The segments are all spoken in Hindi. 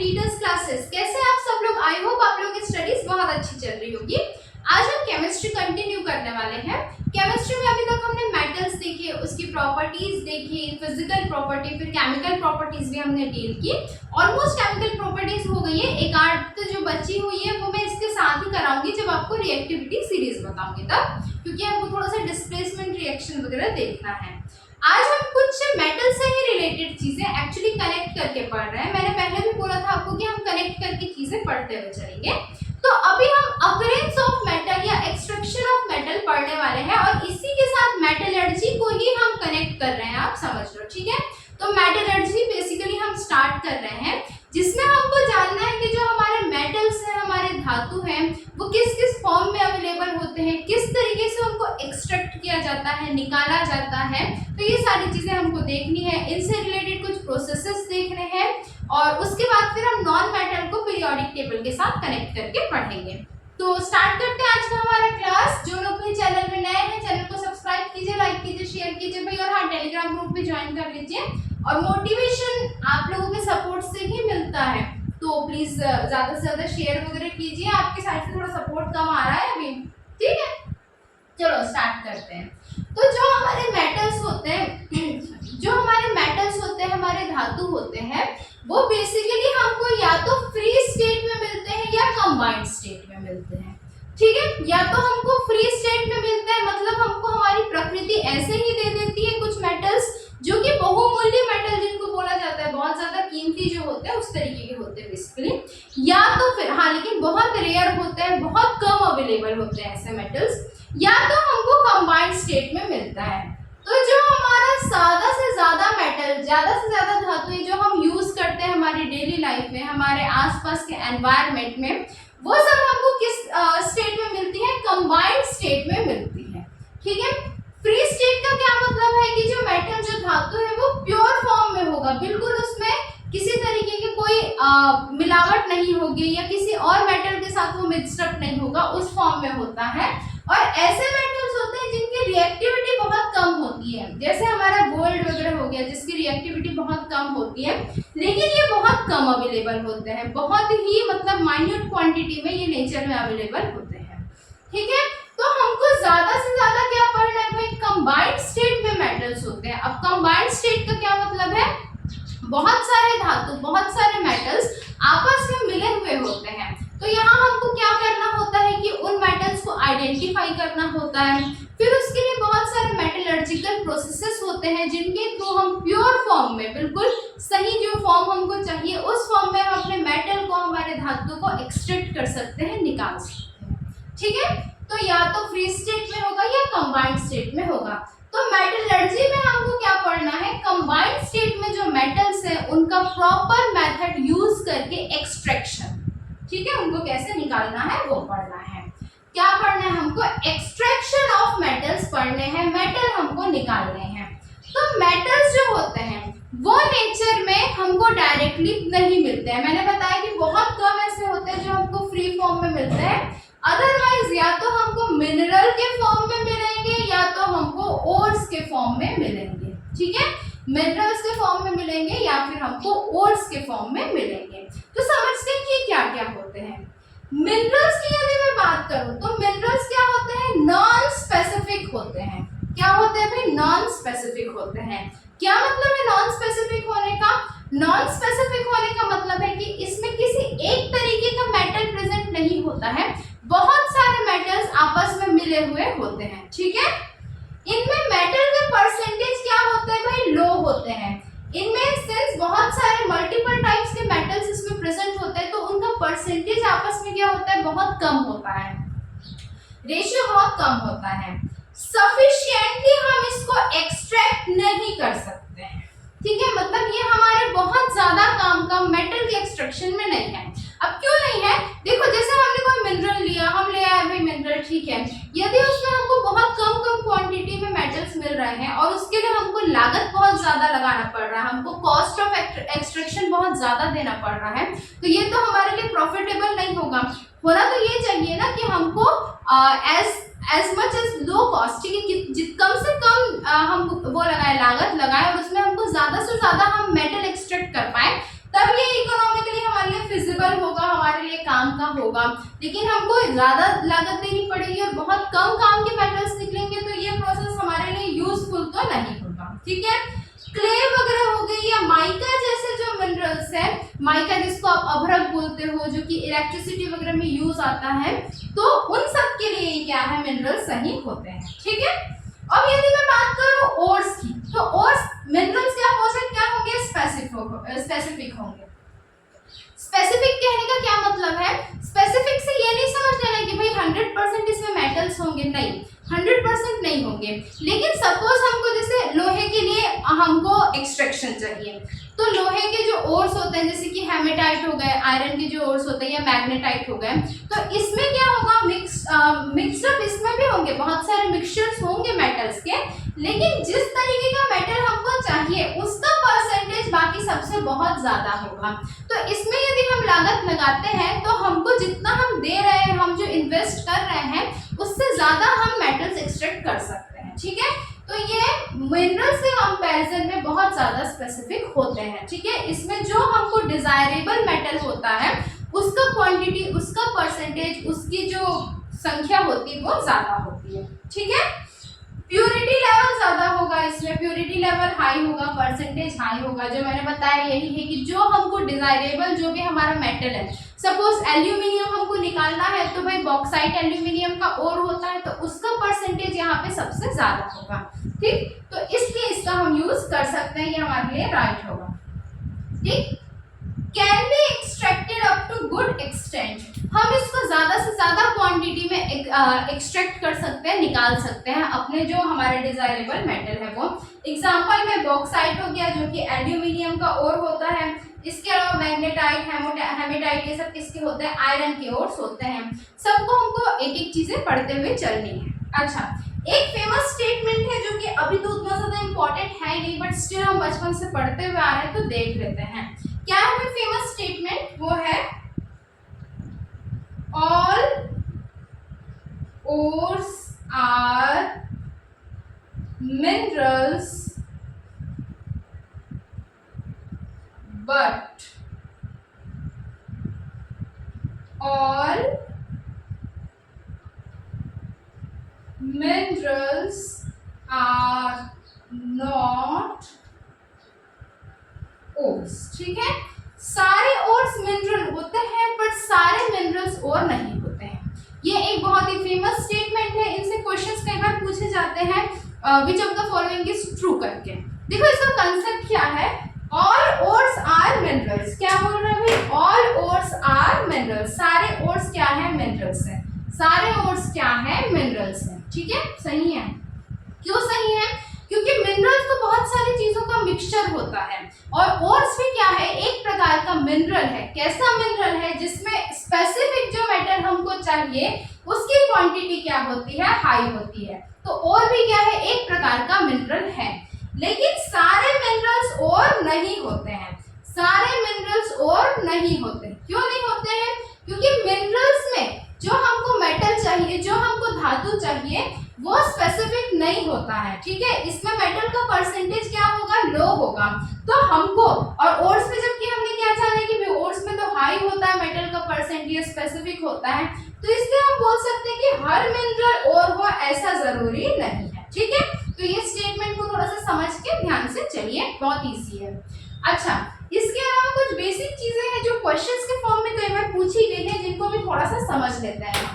Editors classes. कैसे आप सब लोग? आई होप आप लोगों की स्टडीज बहुत अच्छी चल रही होगी। आज हम केमिस्ट्री कंटिन्यू करने वाले हैं। केमिस्ट्री में अभी तक हमने मेटल्स देखे, उसकी प्रॉपर्टीज देखी, फिजिकल प्रॉपर्टी, फिर केमिकल प्रॉपर्टीज भी हमने डील की। ऑलमोस्ट केमिकल प्रॉपर्टीज हो गई है, एक आध जो बची हुई है वो मैं इसके साथ ही कराऊंगी जब आपको रिएक्टिविटी सीरीज बताऊंगी तब, क्योंकि आपको थोड़ा सा डिस्प्लेसमेंट रिएक्शन वगैरह देखना है। आज हम कुछ मेटल से ही रिलेटेड चीजें एक्चुअली कनेक्ट करके पढ़ रहे हैं। मैंने पहले भी बोला था आपको कि हम कनेक्ट करके चीजें पढ़ते हुए चलेंगे। तो अभी हम अकरेंस ऑफ मेटल या एक्सट्रैक्शन ऑफ मेटल पढ़ने वाले हैं और इसी के साथ मेटलर्जी को ही हम कनेक्ट कर रहे हैं, आप समझ लो, ठीक है। तो मेटलर्जी बेसिकली हम स्टार्ट कर रहे हैं, जिसमें हमको जानना है कि जो हमारे मेटल्स हैं, हमारे धातु हैं, वो किस किस फॉर्म में अवेलेबल होते हैं, किस तरीके से उनको एक्सट्रैक्ट किया जाता है, निकाला जाता है। तो ये सारी चीजें हमको देखनी है, इनसे रिलेटेड कुछ प्रोसेसेस देखने हैं और उसके बाद फिर हम नॉन मेटल को पीरियोडिक टेबल के साथ कनेक्ट करके पढ़ेंगे। तो स्टार्ट करते हैं आज का हमारा क्लास। जो लोग भी चैनल में नए हैं, चैनल को सब्सक्राइब कीजिए, लाइक कीजिए, शेयर कीजिए भाई, और हाँ, टेलीग्राम ग्रुप भी ज्वाइन कर लीजिए। और मोटिवेशन आप लोगों के सपोर्ट से ही मिलता है, तो प्लीज ज्यादा से ज्यादा शेयर वगैरह कीजिए। आपके साइड से थोड़ा सपोर्ट कम आ रहा है अभी, ठीक है। चलो स्टार्ट करते हैं। तो जो हमारे मेटल्स होते हैं, हमारे धातु होते हैं, वो बेसिकली हमको या तो फ्री स्टेट में मिलते हैं या कंबाइंड स्टेट में मिलते हैं, ठीक है। या तो हमको फ्री स्टेट में मिलते हैं, मतलब हमको हमारी प्रकृति ऐसे ही दे देती है कुछ मेटल्स जो कि बहुमूल्य मेटल जिनको बोला जाता है, बहुत ज्यादा कीमती जो होते हैं उस तरीके के होते हैं बेसिकली। या तो फिर हाँ, लेकिन बहुत रेयर होते हैं, बहुत कम अवेलेबल होते हैं ऐसे मेटल्स। या तो हमको कंबाइंड स्टेट में मिलता है। तो जो हमारा ज्यादा से ज्यादा मेटल, ज्यादा से ज्यादा धातुएं जो हम यूज करते हैं हमारी डेली लाइफ में, हमारे आसपास के एनवायरनमेंट में, वो सब हमको किस स्टेट में मिलती है? कंबाइंड स्टेट में मिलती है, ठीक है। फ्री स्टेट का क्या मतलब है कि जो मेटल, जो धातु है, वो प्योर फॉर्म में होगा, बिल्कुल उसमें किसी तरीके की कोई मिलावट नहीं होगी या किसी और मेटल के साथ वो मिक्सअप नहीं होगा, उस फॉर्म में होता है। और ऐसे मेटल्स होते हैं जिनकी रिएक्टिविटी बहुत कम होती है, जैसे हमारा गोल्ड वगैरह हो गया, जिसकी रिएक्टिविटी बहुत कम होती है, लेकिन ये बहुत कम अवेलेबल होते हैं, बहुत ही मतलब माइन्यूट क्वांटिटी में ये नेचर में अवेलेबल होते हैं, ठीक है। तो हमको ज्यादा से ज्यादा क्या पढ़ना है भाई? कंबाइंड स्टेट में मेटल्स होते हैं। अब कंबाइंड स्टेट का क्या मतलब है? बहुत सारे धातु, बहुत सारे मेटल्स आपस में मिले हुए होते हैं। तो यहाँ हमको क्या करना होता है कि उन मेटल्स को आइडेंटिफाई करना होता है। फिर उसके लिए बहुत सारे मेटलर्जिकल प्रोसेसेस होते हैं जिनके थ्रू हम प्योर फॉर्म में, बिल्कुल सही जो फॉर्म हमको चाहिए उस फॉर्म में हम अपने मेटल को, हमारे धातु को एक्सट्रैक्ट कर सकते हैं, निकाल सकते हैं, ठीक है। तो या तो फ्री स्टेट में होगा या कंबाइंड स्टेट में होगा। तो मेटलर्जी में हमको क्या पढ़ना है? कंबाइंड स्टेट में जो मेटल्स हैं उनका प्रॉपर मेथड यूज करके एक्सट्रैक्शन, ठीक है, उनको कैसे निकालना है वो पढ़ना है। क्या पढ़ना है हमको? एक्सट्रैक्शन ऑफ मेटल्स पढ़ने हैं, मेटल हमको निकालने हैं। तो मेटल्स जो होते हैं वो नेचर में हमको डायरेक्टली नहीं मिलते हैं। मैंने बताया कि बहुत कम ऐसे होते हैं जो हमको फ्री फॉर्म में मिलते हैं, अदरवाइज या तो हमको मिनरल के फॉर्म में मिलेंगे या तो हमको ओर्स के फॉर्म में मिलेंगे, ठीक है। मिनरल्स के फॉर्म में मिलेंगे या फिर हमको ओर्स के फॉर्म में मिलेंगे। तो समझते हैं कि क्या क्या होते हैं। मिनरल्स की यदि मैं बात करूं तो मिनरल्स क्या होते हैं? नॉन स्पेसिफिक होते हैं। क्या होते हैं भाई? नॉन स्पेसिफिक होते हैं। क्या मतलब है नॉन स्पेसिफिक होने का? नॉन स्पेसिफिक होने का मतलब है कि इसमें किसी एक तरीके का मेटल प्रेजेंट नहीं होता है, बहुत सारे मेटल्स आपस में मिले हुए होते हैं, ठीक है। इनमें मेटल के परसेंटेज क्या होते हैं भाई? लो होते हैं। इनमें सिंस बहुत सारे मल्टीपल टाइप्स के मेटल्स इसमें प्रेजेंट होते हैं, तो उनका परसेंटेज आपस में क्या होता है? बहुत कम होता है, रेशियो बहुत कम होता है। सफिशिएंटली हम इसको एक्सट्रैक्ट नहीं कर सकते हैं, ठीक है। मतलब ये हमारे बहुत ज्यादा काम का मेटल के एक्सट्रैक्शन में नहीं है। अब क्यों नहीं है? देखो, जैसे हमने कोई मिनरल लिया, हम ले आए भाई मिनरल, ठीक है। यदि उसमें हमको बहुत कम क्वांटिटी में मेटल्स मिल रहे हैं और उसके लिए हमको लागत बहुत ज्यादा लगाना पड़ रहा है, हमको कॉस्ट ऑफ एक्सट्रैक्शन बहुत ज्यादा देना पड़ रहा है, तो ये तो हमारे लिए प्रॉफिटेबल नहीं होगा। होना तो ये चाहिए ना कि हमको as much as low cost, ठीक है, कम से कम हम वो लगाए, लागत लगाए और उसमें हमको ज्यादा से ज्यादा हम मेटल एक्सट्रैक्ट कर पाए, तब ये इकोनॉमिकली हमारे लिए यूजेबल होगा, हमारे लिए काम का होगा, लेकिन हमको ज़्यादा लागत देनी पड़ेगी और बहुत कम काम के मेटल्स निकलेंगे तो ये प्रोसेस हमारे लिए यूजफुल तो नहीं होगा। ठीक है, क्ले वगैरह हो गई या माइका जैसे जो मिनरल्स है, माइका जिसको आप अभ्रक बोलते हो, जो कि इलेक्ट्रिसिटी वगैरह में यूज आता है, तो उन सब के लिए क्या है, मिनरल्स सही होते हैं। ठीक है, अब यदि मैं बात करूं ओर्स की, तो ओर्स मिनरल्स क्या होंगे, स्पेसिफिक होंगे। स्पेसिफिक कहने का क्या मतलब है, स्पेसिफिक से ये नहीं समझ लेना कि भाई 100% इसमें मेटल्स होंगे, नहीं, 100% नहीं होंगे, लेकिन सपोज हमको जैसे लोहे के लिए हमको एक्सट्रैक्शन चाहिए, तो लोहे के जो ओर्स होते हैं जैसे कि हेमेटाइट हो गए, आयरन के जो ओर्स होते हैं या मैग्नेटाइट हो गए, तो इसमें क्या होगा, मिक्सअप इसमें भी होंगे, बहुत सारे मिक्सचर्स होंगे मेटल्स के, लेकिन जिस तरीके का मेटल हमको चाहिए उसका परसेंटेज बाकी सबसे बहुत ज्यादा होगा। तो इसमें यदि हम लागत लगाते हैं तो हमको जितना हम दे रहे हैं, हम जो इन्वेस्ट कर रहे हैं, उससे ज्यादा हम मेटल्स एक्सट्रैक्ट कर सकते हैं। ठीक है, तो ये मिनरल्स के कंपैरिजन में बहुत ज्यादा स्पेसिफिक होते हैं। ठीक है, इसमें जो हमको डिजायरेबल मेटल होता है उसका क्वांटिटी, उसका परसेंटेज, उसकी जो संख्या होती है वो ज्यादा होती है। ठीक है, प्योरिटी लेवल ज्यादा होगा, इसमें प्योरिटी लेवल हाई होगा, परसेंटेज हाई होगा। जो मैंने बताया यही है कि जो हमको डिजायरेबल जो भी हमारा मेटल है, सपोज एल्यूमिनियम हमको निकालना है तो भाई बॉक्साइट एल्यूमिनियम का ओर होता है, तो उसका परसेंटेज यहाँ पे सबसे ज्यादा होगा। ठीक, तो इसलिए इसका हम यूज कर सकते हैं, ये हमारे लिए राइट होगा। ठीक, can be extracted up to good extent, हम इसको ज्यादा से ज्यादा क्वांटिटी में एक्सट्रैक्ट कर सकते हैं, निकाल सकते हैं अपने जो हमारे डिजायरेबल मेटल है वो। एग्जांपल में बॉक्साइट हो गया जो कि एल्यूमिनियम का ओर होता है, इसके अलावा मैग्नेटाइट, हेमेटाइट, ये सब किसके होते हैं, आयरन के ओर्स होते हैं। सबको हमको एक एक चीजें पढ़ते हुए चलनी है। अच्छा, एक फेमस स्टेटमेंट है जो कि अभी तो उतना ज्यादा इंपॉर्टेंट है नहीं, बट स्टिल हम बचपन से पढ़ते हुए आ रहे हैं तो देख लेते हैं। क्या है वो फेमस स्टेटमेंट, वो है all ores are minerals but all minerals are not ores। ठीक है, सारे ओर्स मिनरल होते हैं पर सारे मिनरल्स और नहीं होते हैं। ये एक बहुत ही फेमस स्टेटमेंट है, इनसे क्वेश्चंस कई बार पूछे जाते हैं which of the following is true करके। देखो इसका कंसेप्ट क्या है, ऑल ओर्स आर मिनरल्स, क्या बोल रहे हैं भाई, ऑल ओर्स आर मिनरल्स, सारे ओर्स क्या है, मिनरल्स है, सारे ओर्स क्या है, मिनरल्स है। ठीक है, सही है। क्यों सही है, क्योंकि मिनरल्स तो बहुत सारी चीजों का मिक्सचर होता है, और ओर्स भी क्या है, एक प्रकार का मिनरल है। कैसा मिनरल है, जिसमें स्पेसिफिक जो मेटल हमको चाहिए उसकी क्वांटिटी क्या होती है, हाई होती है। तो और भी क्या है, एक प्रकार का मिनरल है, लेकिन सारे मिनरल्स और नहीं होते हैं, सारे मिनरल्स और नहीं होते। क्यों नहीं होते हैं, क्योंकि मिनरल्स में जो हमको मेटल चाहिए, जो हमको धातु चाहिए, वो स्पेसिफिक नहीं होता है। ठीक है, इसमें मेटल का परसेंटेज क्या होगा, लो होगा। तो हमको, और ओर्स में जबकि हमने क्या जाना कि भाई ओर्स में तो हाई होता है मेटल का परसेंटेज, स्पेसिफिक होता है, तो इसलिए हम बोल सकते हैं कि हर मिनरल और हो ऐसा जरूरी नहीं है। ठीक है, तो ये स्टेटमेंट को थोड़ा सा समझ के ध्यान से चलिए, बहुत ईजी है। अच्छा, इसके अलावा कुछ बेसिक चीजें हैं जो क्वेश्चंस के फॉर्म में कई बार पूछी गई है, जिनको भी थोड़ा सा समझ लेते हैं।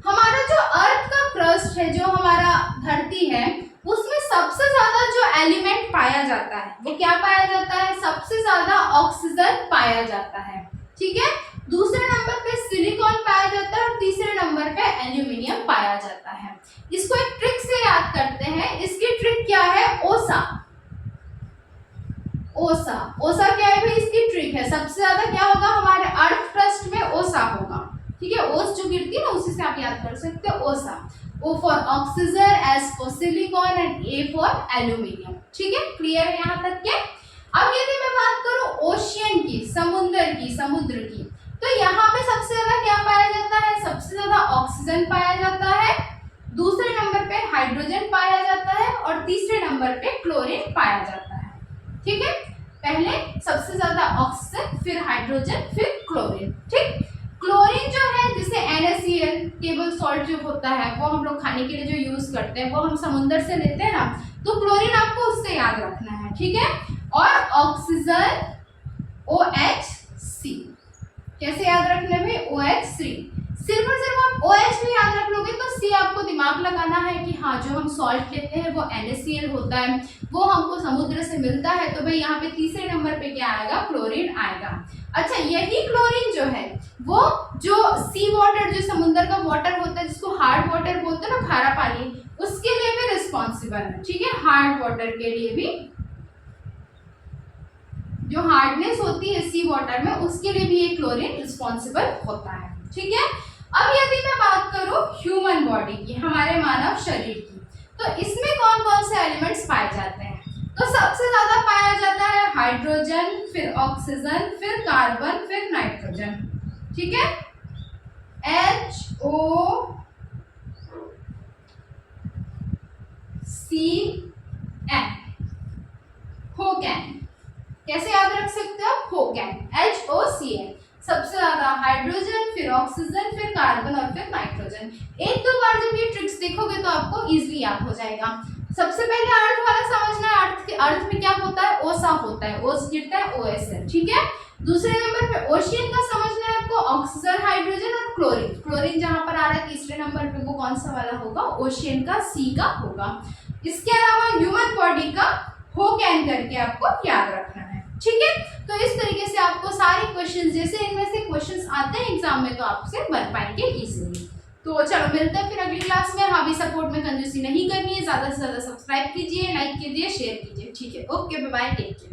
हमारा जो अर्थ का क्रस्ट है, जो हमारा धरती है, उसमें सबसे ज्यादा जो एलिमेंट पाया जाता है वो क्या पाया जाता है, सबसे ज्यादा ऑक्सीजन पाया जाता है। ठीक है, दूसरे नंबर पे सिलिकॉन पाया जाता है और तीसरे नंबर पे एल्यूमिनियम पाया जाता है। इसको एक ट्रिक से याद करते हैं, इसकी ट्रिक क्या है, ओसा। ओसा, ओसा क्या है भाई, इसकी ट्रिक है, सबसे ज्यादा क्या होगा, हमारे अर्थ क्रस्ट में ओसा होगा। ठीक है, ओस जो गिरती है ना, उसी से आप याद कर सकते हो, ओसा। O for oxygen, S for silicon and A for aluminium. ठीक है, क्लियर है यहाँ तक के। अब यदि मैं बात करूं ओशियन की, समुद्र की, तो यहाँ पे सबसे ज्यादा क्या पाया जाता है, सबसे ज्यादा ऑक्सीजन पाया जाता है, दूसरे नंबर पे हाइड्रोजन पाया जाता है और तीसरे नंबर पे क्लोरीन पाया जाता है। ठीक है, पहले सबसे ज्यादा ऑक्सीजन, फिर हाइड्रोजन, फिर क्लोरीन। ठीक, क्लोरीन जो है जिसे NaCl टेबल सॉल्ट जो होता है वो हम लोग खाने के लिए जो यूज करते हैं वो हम समुद्र से लेते हैं ना, तो क्लोरीन आपको उससे याद रखना है। ठीक है, और ऑक्सीजन OH3, कैसे याद रखना है? OH3। सिर्फ और सिर्फ आप OH भी याद रख लोगे तो C आपको दिमाग लगाना है कि हाँ जो हम सॉल्ट लेते हैं वो NaCl होता है, वो हमको समुद्र से मिलता है, तो भाई यहाँ पे तीसरे नंबर पे क्या आएगा? क्लोरीन आएगा। अच्छा, यही क्लोरीन जो है वो जो सी वाटर, जो समुद्र का वाटर होता है जिसको हार्ड वाटर बोलते हैं ना, खारा पानी, उसके लिए भी रिस्पॉन्सिबल है। ठीक है, हार्ड वाटर के लिए भी, जो हार्डनेस होती है सी वाटर में, उसके लिए भी ये क्लोरीन रिस्पॉन्सिबल होता है। ठीक है, अब यदि मैं बात करूं ह्यूमन बॉडी की, हमारे मानव शरीर की, तो इसमें कौन कौन से एलिमेंट्स पाए जाते हैं? तो सबसे ज्यादा पाया जाता है हाइड्रोजन, फिर ऑक्सीजन, फिर कार्बन, फिर नाइट्रोजन। ठीक है, HOCN, होकैन, कैसे याद रख सकते हो? होकैन, HOCN, सबसे ज्यादा हाइड्रोजन, फिर ऑक्सीजन, फिर कार्बन और फिर नाइट्रोजन। एक दो बार जब ये ट्रिक्स देखोगे तो आपको इजीली याद हो जाएगा। सबसे पहले अर्थ वाला समझना है, अर्थ के अर्थ में क्या होता है? ओसा होता है, ओस गिरता है, OS है। ठीक है, दूसरे नंबर पे ओशियन का समझना है आपको, ऑक्सीजन, हाइड्रोजन और क्लोरीन। क्लोरीन जहां पर आ रहा है तीसरे नंबर पे, वो कौन सा वाला होगा? ओशियन का, C का होगा। इसके अलावा ह्यूमन बॉडी का होकैन करके आपको याद रखना है। ठीक है, तो इस तरीके से आपको सारे क्वेश्चंस, जैसे इनमें से क्वेश्चंस आते हैं एग्जाम में, तो आपसे बन पाएंगे इजीली। तो चलो मिलते हैं फिर अगली क्लास में। हाँ भी सपोर्ट में कंजूसी नहीं करनी है, ज्यादा से ज्यादा सब्सक्राइब कीजिए, लाइक कीजिए, शेयर कीजिए। ठीक है, okay, bye bye, take care.